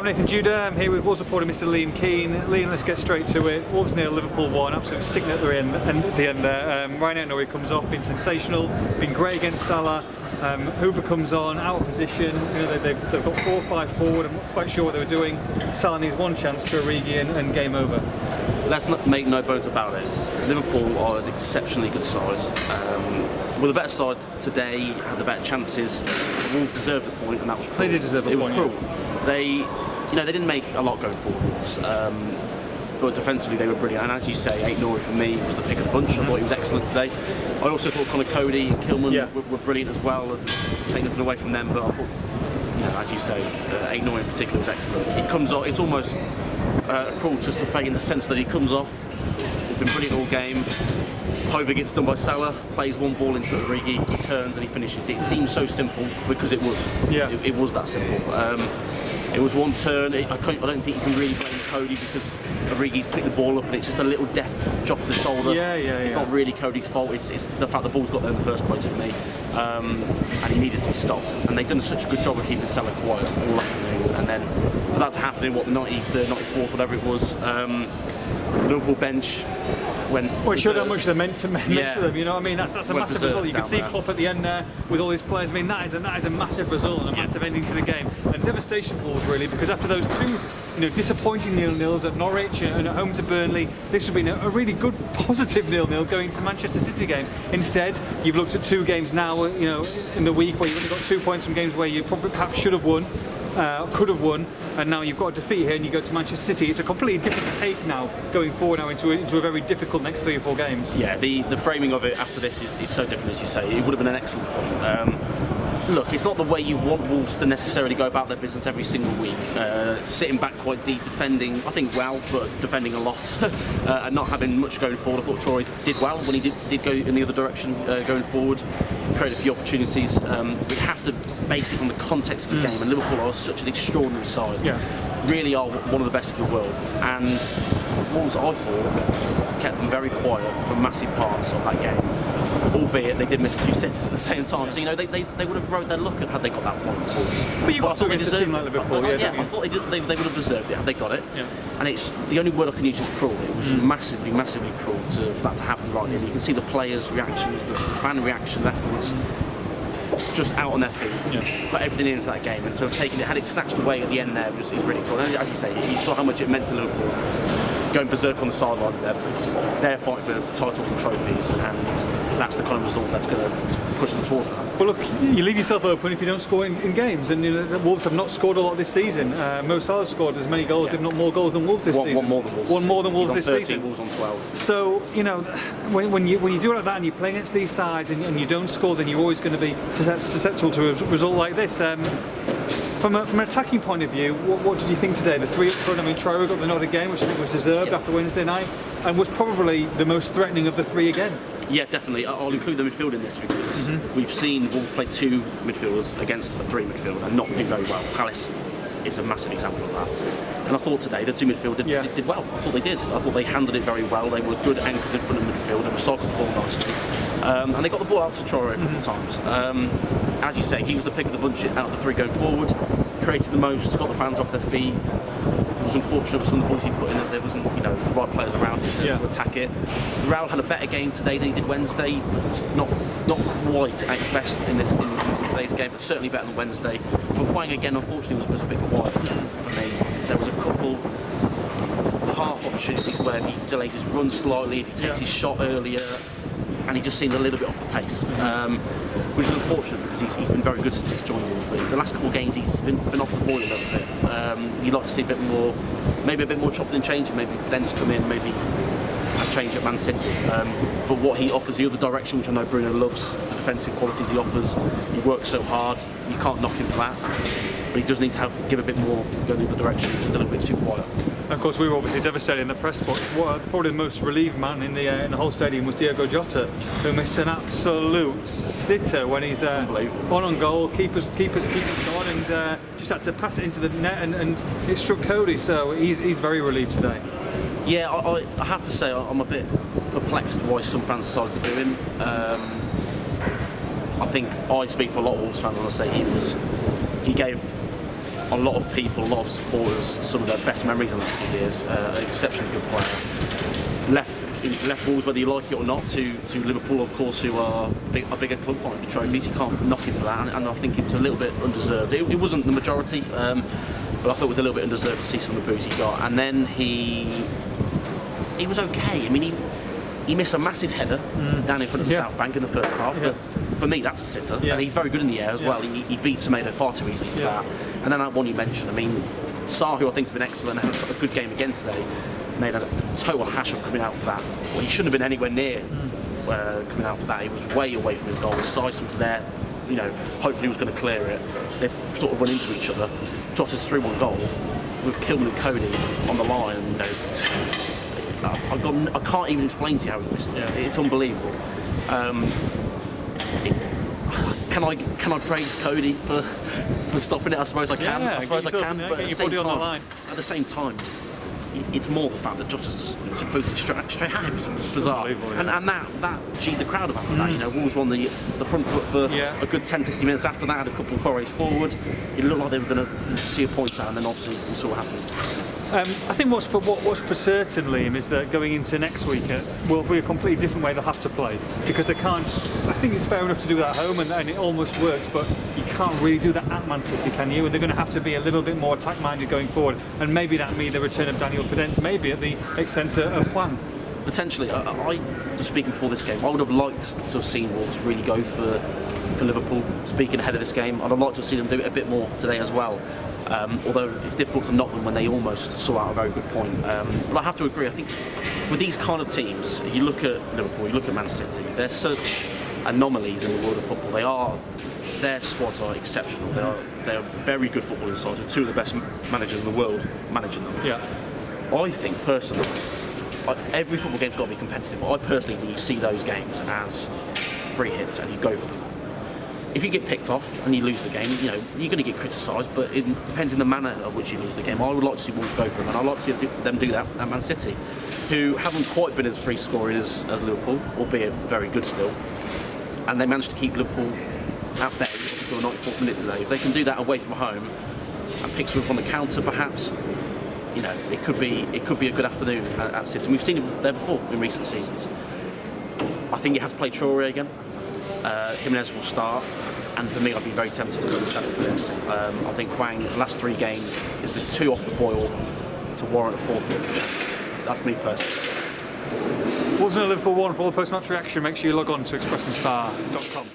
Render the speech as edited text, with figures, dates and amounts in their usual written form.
Nathan Judah. I'm here with Wolves reporter Mr. Liam Keane. Liam, let's get straight to it. Wolves nil, Liverpool 1. Absolutely sickening at the end there. Ryan Aït-Nouri comes off, been sensational, been great against Salah. Hoover comes on, out of position. You know, they've got 4 or 5 forward. I'm not quite sure what they were doing. Salah needs one chance to Origi and game over. Let's not make no bones about it. Liverpool are an exceptionally good side. With a better side today, had the better chances. Wolves deserved the point, and that was cruel. They did deserve the point. It was cruel. They didn't make a lot going forward, Wolves. But defensively they were brilliant. And as you say, Aït-Nouri for me was the pick of the bunch. I thought he was excellent today. I also thought Connor Cody and Kilman were brilliant as well, and take nothing away from them. But I thought, as you say, Aït-Nouri in particular was excellent. He comes off. It's almost cruel to fate in the sense that he comes off. He's been brilliant all game. Hoover gets done by Salah, plays one ball into Origi, he turns and he finishes. It seems so simple because it was. Yeah. It was that simple. It was one turn. I don't think you can really blame Cody because Origi's picked the ball up and it's just a little deft drop of the shoulder. It's not really Cody's fault. It's the fact the ball's got there in the first place for me, and he needed to be stopped. And they've done such a good job of keeping Salah quiet all afternoon. And then for that to happen in the 93rd, 94th, whatever it was, the Liverpool bench. Well, it showed how much they're meant to them. You know what I mean? That's a massive result. You can see Klopp at the end there with all his players. I mean, that is a massive result and a massive ending to the game, and devastation for us really, because after those two, disappointing 0-0s at Norwich and at home to Burnley, this would have been a really good, positive 0-0 going to the Manchester City game. Instead, you've looked at 2 games now, in the week where you've only got 2 points from games where you probably perhaps should have won. Could have won, and now you've got a defeat here and you go to Manchester City. It's a completely different take now going forward now into a very difficult next 3 or 4 games. Yeah, the framing of it after this is so different, as you say. It would have been an excellent point. Look, it's not the way you want Wolves to necessarily go about their business every single week. Sitting back quite deep, defending, I think well, but defending a lot, and not having much going forward. I thought Troy did well when he did go in the other direction going forward, created a few opportunities. We have to base it on the context of the game, and Liverpool are such an extraordinary side. Really are one of the best in the world, and Wolves, I thought, kept them very quiet for massive parts of that game. Albeit they did miss 2 sitters at the same time, so they would have wrote their luck had they got that point. But I thought they deserved it. Like Liverpool, I thought they would have deserved it had they got it. And it's the only word I can use is cruel. It was massively, massively cruel for that to happen right here. You can see the players' reactions, the fan reactions afterwards, just out on their feet. Put everything into that game, and to have taken it, had it snatched away at the end there, is really cool. And as you say, you saw how much it meant to Liverpool. Going berserk on the sidelines there because they're fighting for titles and trophies, and that's the kind of result that's going to push them towards that. But look, you leave yourself open if you don't score in games, and the Wolves have not scored a lot this season. Mo Salah's scored as many goals, if not more goals than Wolves this season. One more than Wolves. One more than Wolves this 13, season. Wolves on 12. So when you do it like that and you play against these sides and you don't score, then you're always going to be susceptible to a result like this. From an attacking point of view, what did you think today? The 3 up front, I mean, Traore got the nod again, which I think was deserved after Wednesday night, and was probably the most threatening of the 3 again. Yeah, definitely. I'll include the midfield in this because we've seen Wolves play 2 midfielders against a 3 midfield and not do very well. Palace is a massive example of that. And I thought today the 2 midfield did well. I thought they did. I thought they handled it very well. They were good anchors in front of midfield. They recycled the ball nicely. And they got the ball out to Traore a couple of times. As you say, he was the pick of the bunch out of the 3 going forward. Created the most, got the fans off their feet. It was unfortunate with some of the balls he put in that there wasn't the right players around him to attack it. Raul had a better game today than he did Wednesday. Not quite at his best in today's game, but certainly better than Wednesday. But Hwang again, unfortunately, was a bit quiet for me. There was a couple half opportunities where if he delays his run slightly, if he takes his shot earlier, and he just seemed a little bit off the pace, which is unfortunate because he's been very good since he's joined Wolves. But the last couple of games he's been off the ball a little bit. You'd like to see a bit more, maybe a bit more chopping and changing. Maybe Dent's come in, maybe a change at Man City. But what he offers the other direction, which I know Bruno loves, the defensive qualities he offers. He works so hard, you can't knock him for that. But he does need to give a bit more, go the other direction, which is a little bit too quiet. Of course, we were obviously devastated in the press box. Probably the most relieved man in the whole stadium was Diogo Jota, who missed an absolute sitter when he's on goal. Keeper's gone, and just had to pass it into the net, and it struck Cody. So he's very relieved today. Yeah, I have to say I'm a bit perplexed why some fans decided to boo him. I think I speak for a lot of Wolves fans when I say he gave a lot of people, a lot of supporters, some of their best memories in the last few years. An exceptionally good player. Left Wolves, whether you like it or not, to Liverpool, of course, who are a bigger club fighting for trophies. You can't knock him for that, and I think it was a little bit undeserved. It wasn't the majority, but I thought it was a little bit undeserved to see some of the boos he got. And then he was okay. I mean, he missed a massive header down in front of the South Bank in the first half. But for me, that's a sitter, and he's very good in the air as well. He beat Semedo far too easily for that. And then that one you mentioned, I mean, Sarr, who I think has been excellent, had a good game again today, made a total hash of coming out for that. Well, he shouldn't have been anywhere near coming out for that. He was way away from his goal. Sice was there, you know, hopefully he was going to clear it. They sort of run into each other. Trots a 3-1 goal with Kilman and Cody on the line. You know, I can't even explain to you how he missed it. It's unbelievable. Can I praise Cody for stopping it? I suppose I can. I suppose I can. But at the same time, it's more the fact that Josh has just booted it straight at him. It's bizarre. And that cheated the crowd up after that. You know, Wolves won the front foot for a good 10-15 minutes after that, had a couple of forays forward. It looked like they were going to see a point out, and then obviously we saw what happened. I think what's for certain, Liam, is that going into next week will be a completely different way they'll have to play, because they can't. I think it's fair enough to do it at home, and it almost works, but you can't really do that at Man City, can you? And they're going to have to be a little bit more attack-minded going forward, and maybe that means the return of Daniel Podence, maybe at the expense of Juan. Potentially. I was speaking before this game, I would have liked to have seen Wolves really go for Liverpool, speaking ahead of this game. I'd have liked to have seen them do it a bit more today as well. Although it's difficult to knock them when they almost saw out a very good point. But I have to agree, I think with these kind of teams, you look at Liverpool, you look at Man City, they're such anomalies in the world of football. Their squads are exceptional. They're very good football sides with two of the best managers in the world managing them. Yeah. I think personally, every football game's got to be competitive, but I personally think you see those games as free hits and you go for them. If you get picked off and you lose the game, you know, you're going to get criticised, but it depends on the manner of which you lose the game. I would like to see Wolves go for them, and I'd like to see them do that at Man City, who haven't quite been as free scoring as Liverpool, albeit very good still. And they managed to keep Liverpool at bay until the 94th minute today. If they can do that away from home and pick them up on the counter, perhaps, you know, it could be a good afternoon at City. And we've seen it there before in recent seasons. I think you have to play Traore again. Jimenez will start, and for me, I'd be very tempted to go with Daniel Podence. I think Hwang, the last 3 games, is the 2 off the boil to warrant a 4th chance. That's me personally. Wolves and Liverpool 1 for all the post-match reaction. Make sure you log on to expressionstar.com.